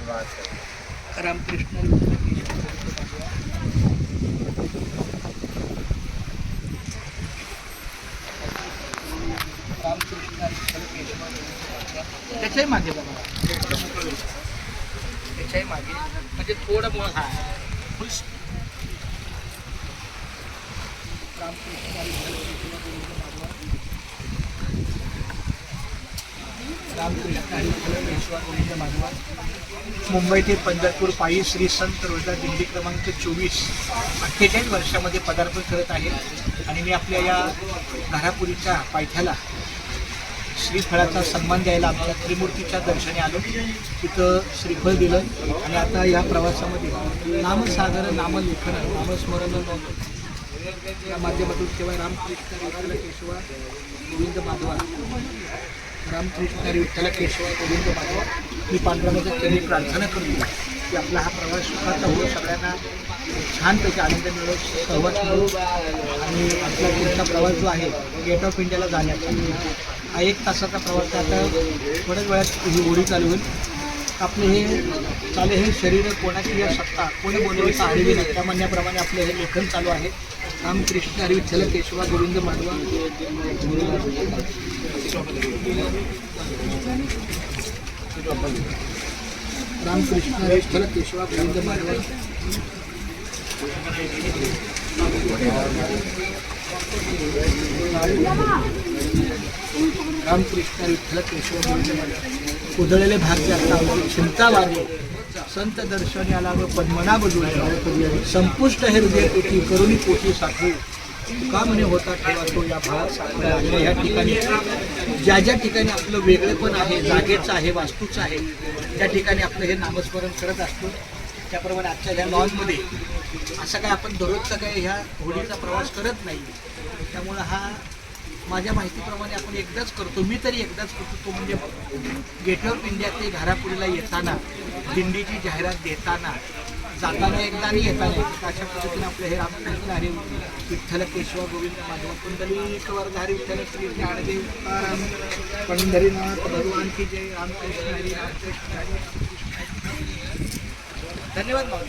रामकृष्ण त्याच्याही मागे बघा, त्याच्याही मागे म्हणजे थोडं मोठं हा फुल मुंबई ते पंढरपूर पायी श्री संत रोजदार दिंडी क्रमांक 24 48 वर्षामध्ये पदार्पण करत आहे. आणि मी आपल्या या घारापुरीच्या पायथ्याला श्रीफळाचा सन्मान द्यायला आमच्या त्रिमूर्तीच्या दर्शनी आलो. तिथं श्रीफळ दिलं आणि आता या प्रवासामध्ये नामसागर, नामलेखन, नामस्मरण या माध्यमातून केवळ रामकृष्ण विठ्ठल केशवा गोविंद माधवा, रामकृष्ण विठ्ठल केशवा गोविंद माधवा ही पांडुरंगाच्या चरणी प्रार्थना करतो की आपला हा प्रवास सुखाचा हो, सगळ्यांना छानपैकी आनंद मिळो, सहवास मिळो. आणि आपला पुढचा प्रवास जो आहे गेट ऑफ इंडियाला जाण्याचा हा 1 तासाचा प्रवास आहे. आता थोड्याच वेळात ही होडी चालू होईल. आपले हे चाले हे शरीर कोणाची या सत्ता कोणी बोलवायचा आलेली नाही, त्या म्हणण्याप्रमाणे आपले हे लेखन चालू आहे. रामकृष्ण हरी विठ्ठल केशवा गोविंद माधवा, रामकृष्ण हरी विठ्ठल केशवा गोविंद माधवा, रामकृष्ण विठ्ठल केशव गोविंद माधवा. उधळलेले भाग जास्त चिंता वाढले, संत दर्शनी आला व पद्मना बजवला, संपुष्ट हे हृदय पोटी करुणी पोटी साठवू, का म्हणे होता ठेवा तो या भाग साठवला. ह्या ठिकाणी ज्या ज्या ठिकाणी आपलं वेगळेपण आहे, जागेचं आहे, वास्तूचं आहे, त्या ठिकाणी आपलं हे नामस्मरण करत असतो. त्याप्रमाणे आजच्या ह्या लॉनमध्ये असं काय आपण दररोजचा काही ह्या होडीचा प्रवास करत नाही. त्यामुळं हा माझ्या माहितीप्रमाणे आपण एकदाच करतो, मी तरी एकदाच करतो. तो म्हणजे गेट ऑफ इंडिया ते घारापुरीला येताना, दिंडीची जाहिरात देताना, जाताना एकदा आणि येताना एकदा, अशा पद्धतीने आपलं हे रामकृष्ण हरी विठ्ठल केशवा गोविंद माधव कुंडलिक वरधारी विठ्ठल श्री ज्ञानदेव तुकाराम पंढरीनाथ भगवान की जय. रामकृष्ण हरी, रामकृष्ण हरी. धन्यवाद भाऊ.